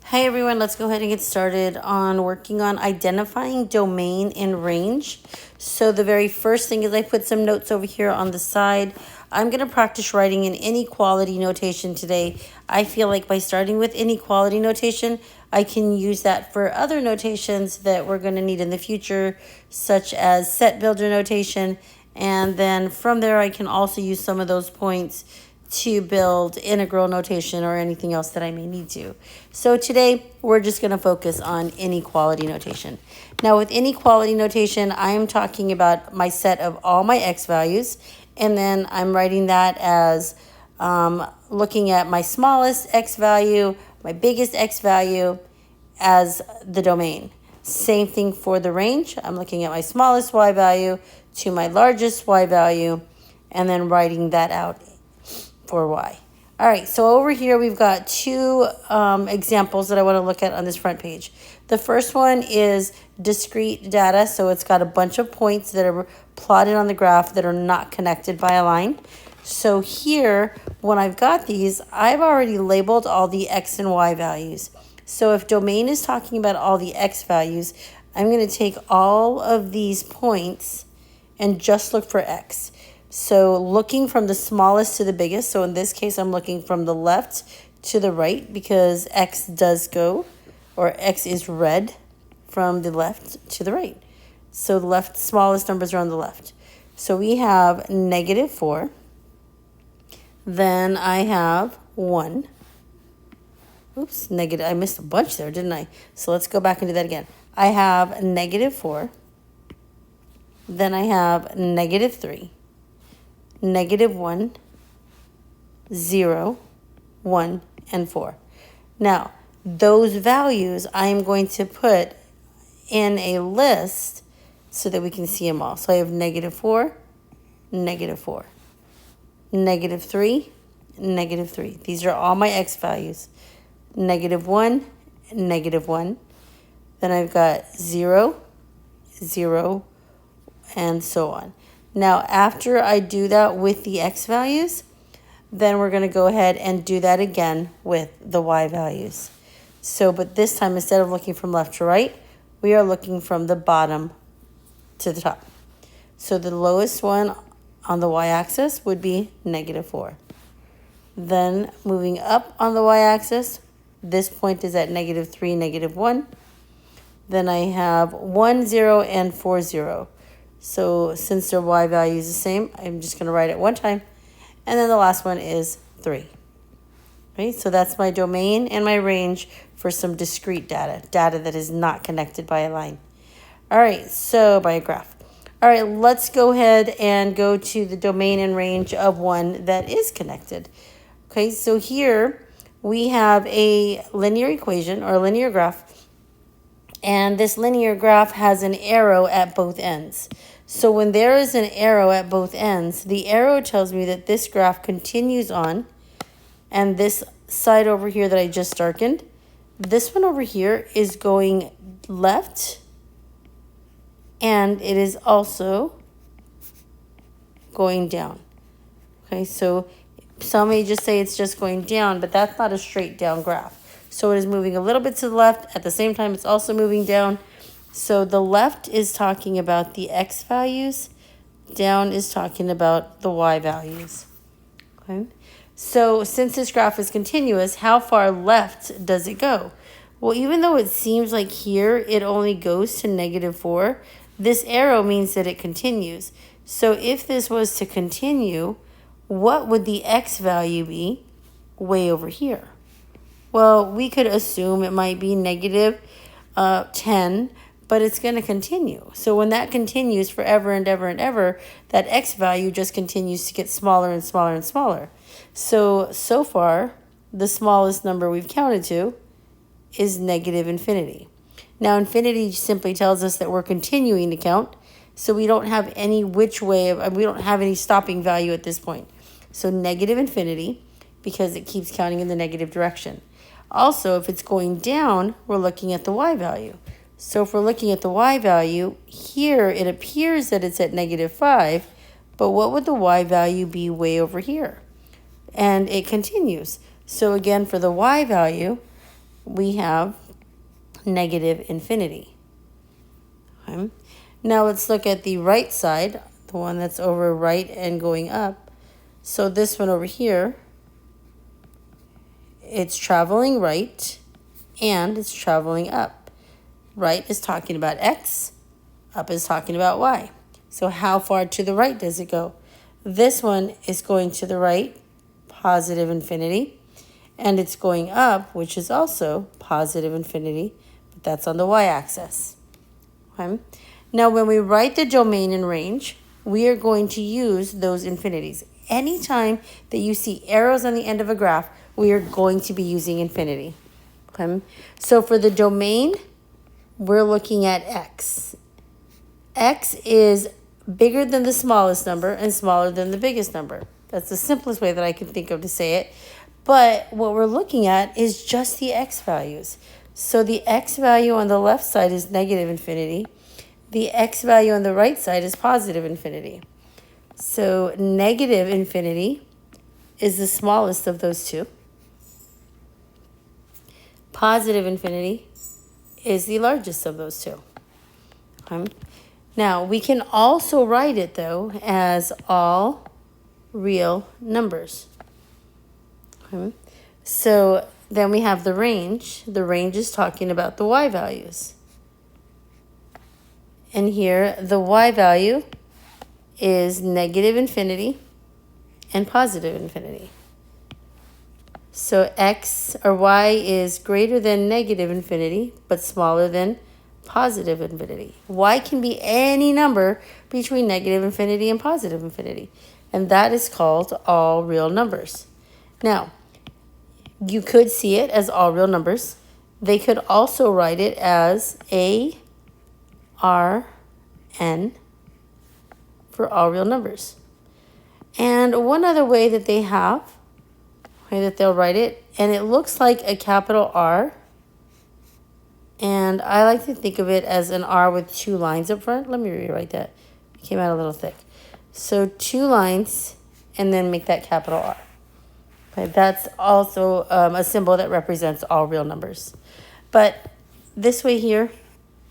Hi everyone, let's go ahead and get started on working on identifying domain and range. So the very first thing is I put some notes over here on the side. I'm going to practice writing an inequality notation today. I feel like by starting with inequality notation, I can use that for other notations that we're going to need in the future, such as set builder notation. And then from there, I can also use some of those points to build integral notation or anything else that I may need to. So today we're just going to focus on inequality notation. Now with inequality notation, I am talking about my set of all my x values, and then I'm writing that as looking at my smallest x value, my biggest x value as the domain. Same thing for the range. I'm looking at my smallest y value to my largest y value, and then writing that out for y. All right, so over here we've got two examples that I want to look at on this front page. The first one is discrete data, so it's got a bunch of points that are plotted on the graph that are not connected by a line. So here, when I've got these, I've already labeled all the x and y values. So if domain is talking about all the x values, I'm going to take all of these points and just look for x. So looking from the smallest to the biggest, so in this case, I'm looking from the left to the right because x does go, or x is read from the left to the right. So the left smallest numbers are on the left. So we have -4. Then I have 1. Oops, negative. I missed a bunch there, didn't I? So let's go back and do that again. I have -4. Then I have -3. -1, 0, 1, and 4. Now, those values I'm going to put in a list so that we can see them all. So I have -4, -4, -3, -3. These are all my x values. -1, -1. Then I've got 0, 0, and so on. Now, after I do that with the x values, then we're going to go ahead and do that again with the y values. So, but this time, instead of looking from left to right, we are looking from the bottom to the top. So the lowest one on the y-axis would be -4. Then moving up on the y-axis, this point is at -3, -1. Then I have 1, 0, and 4, 0. So since their y value is the same, I'm just going to write it one time. And then the last one is 3. Okay, so that's my domain and my range for some discrete data, data that is not connected by a line. All right, so by a graph. All right, let's go ahead and go to the domain and range of one that is connected. Okay, so here we have a linear equation or a linear graph. And this linear graph has an arrow at both ends. So when there is an arrow at both ends, the arrow tells me that this graph continues on. And this side over here that I just darkened, this one over here is going left. And it is also going down. Okay, so some may just say it's just going down, but that's not a straight down graph. So it is moving a little bit to the left. At the same time, it's also moving down. So the left is talking about the x values. Down is talking about the y values. Okay. So since this graph is continuous, how far left does it go? Well, even though it seems like here it only goes to -4, this arrow means that it continues. So if this was to continue, what would the x value be way over here? Well, we could assume it might be -10, but it's going to continue. So when that continues forever and ever and ever, that x value just continues to get smaller and smaller and smaller. So far, the smallest number we've counted to is -infinity. Now, infinity simply tells us that we're continuing to count, so we don't have any which way, we don't have any stopping value at this point. So -infinity, because it keeps counting in the negative direction. Also, if it's going down, we're looking at the y value. So if we're looking at the y value, here it appears that it's at -5, but what would the y value be way over here? And it continues. So again, for the y value, we have negative infinity. Okay. Now let's look at the right side, the one that's over right and going up. So this one over here, it's traveling right and it's traveling up. Right is talking about x, up is talking about y. So how far to the right does it go? This one is going to the right, positive infinity, and it's going up, which is also positive infinity, but that's on the y-axis. Okay. Now when we write the domain and range, we are going to use those infinities. Anytime that you see arrows on the end of a graph, we are going to be using infinity. Okay. So for the domain, we're looking at x. X is bigger than the smallest number and smaller than the biggest number. That's the simplest way that I can think of to say it. But what we're looking at is just the x values. So the x value on the left side is negative infinity. The x value on the right side is positive infinity. So negative infinity is the smallest of those two. Positive infinity is the largest of those two. Okay. Now, we can also write it, though, as all real numbers. Okay. So then we have the range. The range is talking about the y values. And here, the y value is negative infinity and positive infinity. So x or y is greater than negative infinity, but smaller than positive infinity. Y can be any number between negative infinity and positive infinity. And that is called all real numbers. Now, you could see it as all real numbers. They could also write it as A, R, N for all real numbers. And one other way that they have, way that they'll write it, and it looks like a capital R. And I like to think of it as an R with two lines up front. Let me rewrite that. It came out a little thick. So 2 lines and then make that capital R. Okay, that's also a symbol that represents all real numbers. But this way here,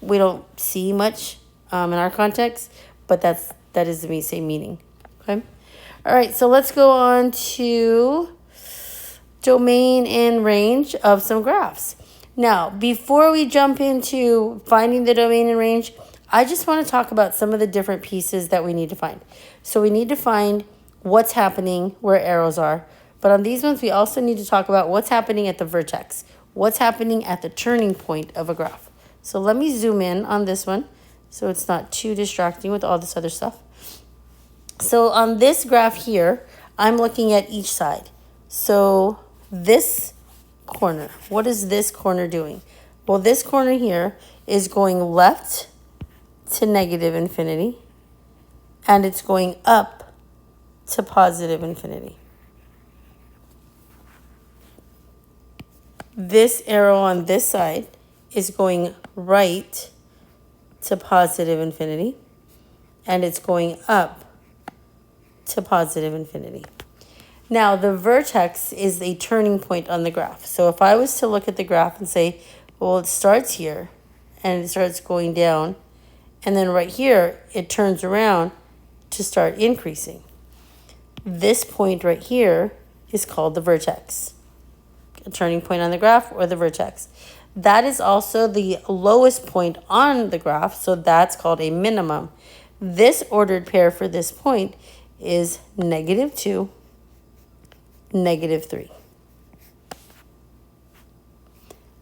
we don't see much in our context, but that is the same meaning. Okay. All right, so let's go on to domain and range of some graphs. Now, before we jump into finding the domain and range, I just want to talk about some of the different pieces that we need to find. So we need to find what's happening where arrows are. But on these ones, we also need to talk about what's happening at the vertex, what's happening at the turning point of a graph. So let me zoom in on this one so it's not too distracting with all this other stuff. So on this graph here, I'm looking at each side. So this corner, what is this corner doing? Well, this corner here is going left to negative infinity, and it's going up to positive infinity. This arrow on this side is going right to positive infinity, and it's going up to positive infinity. Now, the vertex is a turning point on the graph. So if I was to look at the graph and say, well, it starts here, and it starts going down, and then right here, it turns around to start increasing. This point right here is called the vertex. A turning point on the graph or the vertex. That is also the lowest point on the graph, so that's called a minimum. This ordered pair for this point is -2, -3.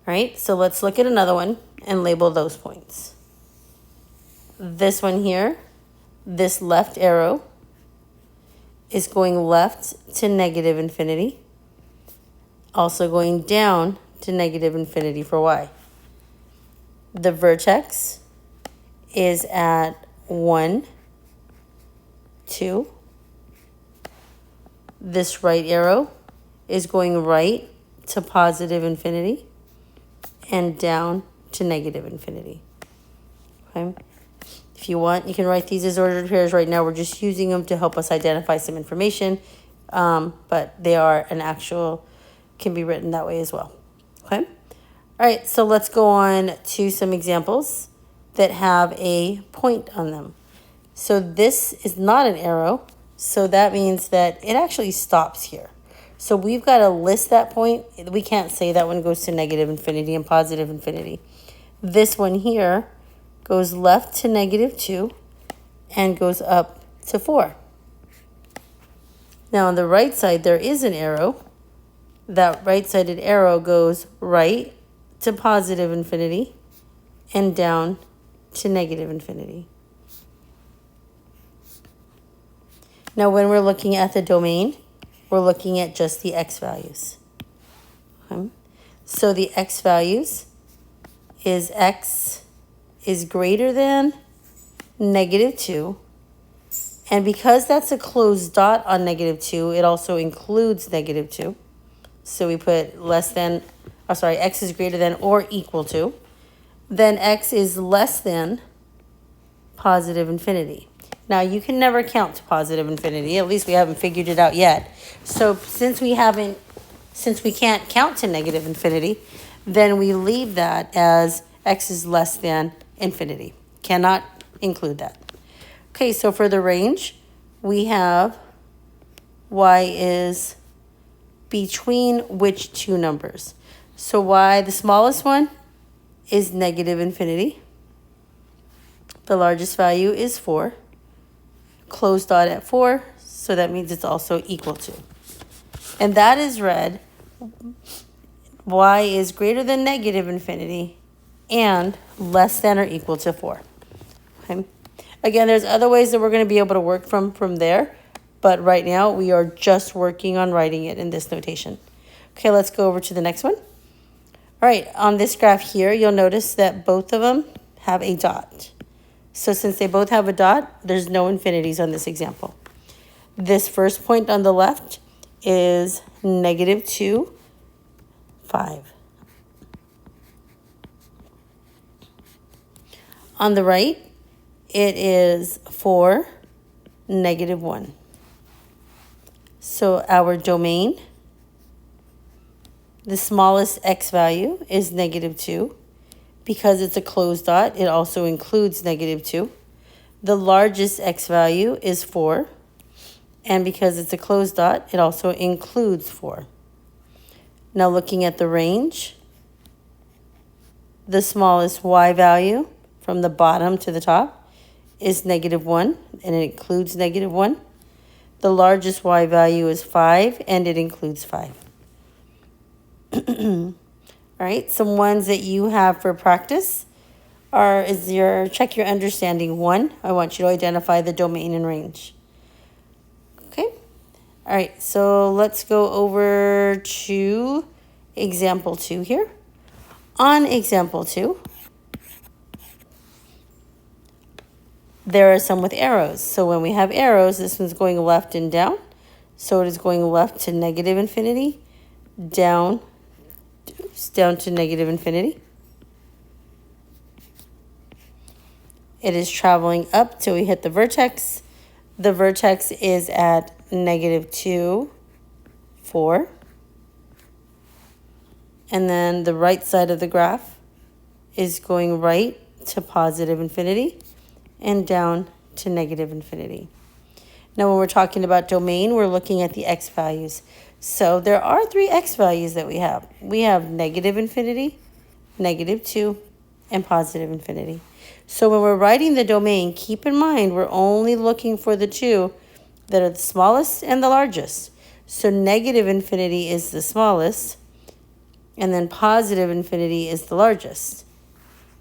All right, so let's look at another one and label those points. This one here, this left arrow is going left to negative infinity, also going down to negative infinity for y. The vertex is at 1, 2. This right arrow is going right to positive infinity and down to negative infinity. Okay. If you want, you can write these as ordered pairs. Right now, we're just using them to help us identify some information, but they are an actual, can be written that way as well. Okay. All right, so let's go on to some examples that have a point on them. So this is not an arrow, so that means that it actually stops here. So we've got to list that point. We can't say that one goes to negative infinity and positive infinity. This one here goes left to -2 and goes up to 4. Now on the right side, there is an arrow. That right-sided arrow goes right to positive infinity and down to negative infinity. Now when we're looking at the domain, we're looking at just the x values. Okay. So the x values is x is greater than -2. And because that's a closed dot on -2, it also includes -2. So we put less than, x is greater than or equal to. Then x is less than positive infinity. Now you can never count to positive infinity. At least we haven't figured it out yet. So since we can't count to negative infinity, then we leave that as x is less than infinity. Cannot include that. Okay, so for the range, we have y is between which two numbers? So y, the smallest one, is negative infinity. The largest value is 4. Closed dot at 4, so that means it's also equal to. And that is read, y is greater than negative infinity and less than or equal to 4. Okay. Again, there's other ways that we're going to be able to work from there. But right now, we are just working on writing it in this notation. Okay, let's go over to the next one. All right, on this graph here, you'll notice that both of them have a dot. So since they both have a dot, there's no infinities on this example. This first point on the left is -2, 5. On the right, it is 4, -1. So our domain, the smallest x value is -2. Because it's a closed dot, it also includes -2. The largest x value is 4. And because it's a closed dot, it also includes 4. Now looking at the range, the smallest y value from the bottom to the top is -1, and it includes -1. The largest y value is 5, and it includes 5. All right, some ones that you have for practice is your check your understanding 1. I want you to identify the domain and range. Okay, all right, so let's go over to example 2 here. On example 2, there are some with arrows. So when we have arrows, this one's going left and down. So it is going left to negative infinity, down to negative infinity. It is traveling up till we hit the vertex. The vertex is at -2, 4. And then the right side of the graph is going right to positive infinity and down to negative infinity. Now, when we're talking about domain, we're looking at the x values. So there are 3 x values that we have. We have negative infinity, -2, and positive infinity. So when we're writing the domain, keep in mind we're only looking for the 2 that are the smallest and the largest. So negative infinity is the smallest, and then positive infinity is the largest.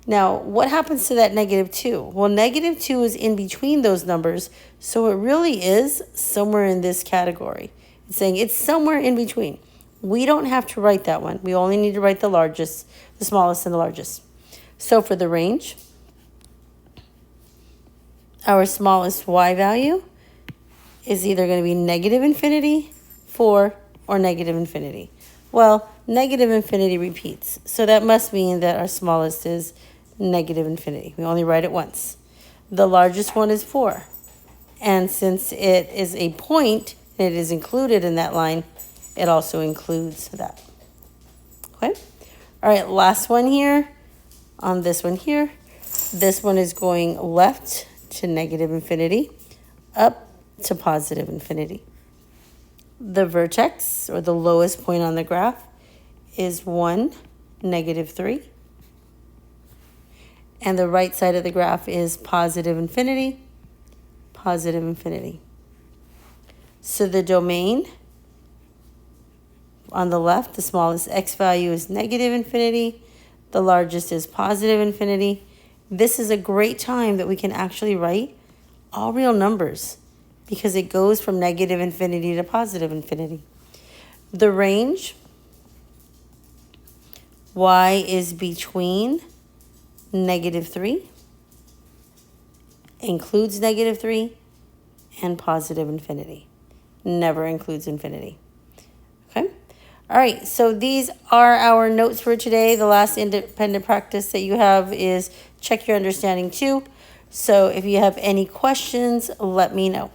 Now, what happens to that -2? Well, -2 is in between those numbers, so it really is somewhere in this category. It's saying it's somewhere in between. We don't have to write that one. We only need to write the largest, the smallest, and the largest. So for the range, our smallest y value is either going to be negative infinity, 4, or negative infinity. Well, negative infinity repeats, so that must mean that our smallest is negative infinity. We only write it once. The largest one is 4. And since it is a point, and it is included in that line, it also includes that. Okay? All right, last one here on this one here. This one is going left to negative infinity, up to positive infinity. The vertex, or the lowest point on the graph, is 1, negative 3. And the right side of the graph is positive infinity, positive infinity. So the domain on the left, the smallest x value is negative infinity. The largest is positive infinity. This is a great time that we can actually write all real numbers because it goes from negative infinity to positive infinity. The range, y is between negative 3, includes negative 3, and positive infinity. Never includes infinity. Okay? All right, so these are our notes for today. The last independent practice that you have is check your understanding too. So if you have any questions, let me know.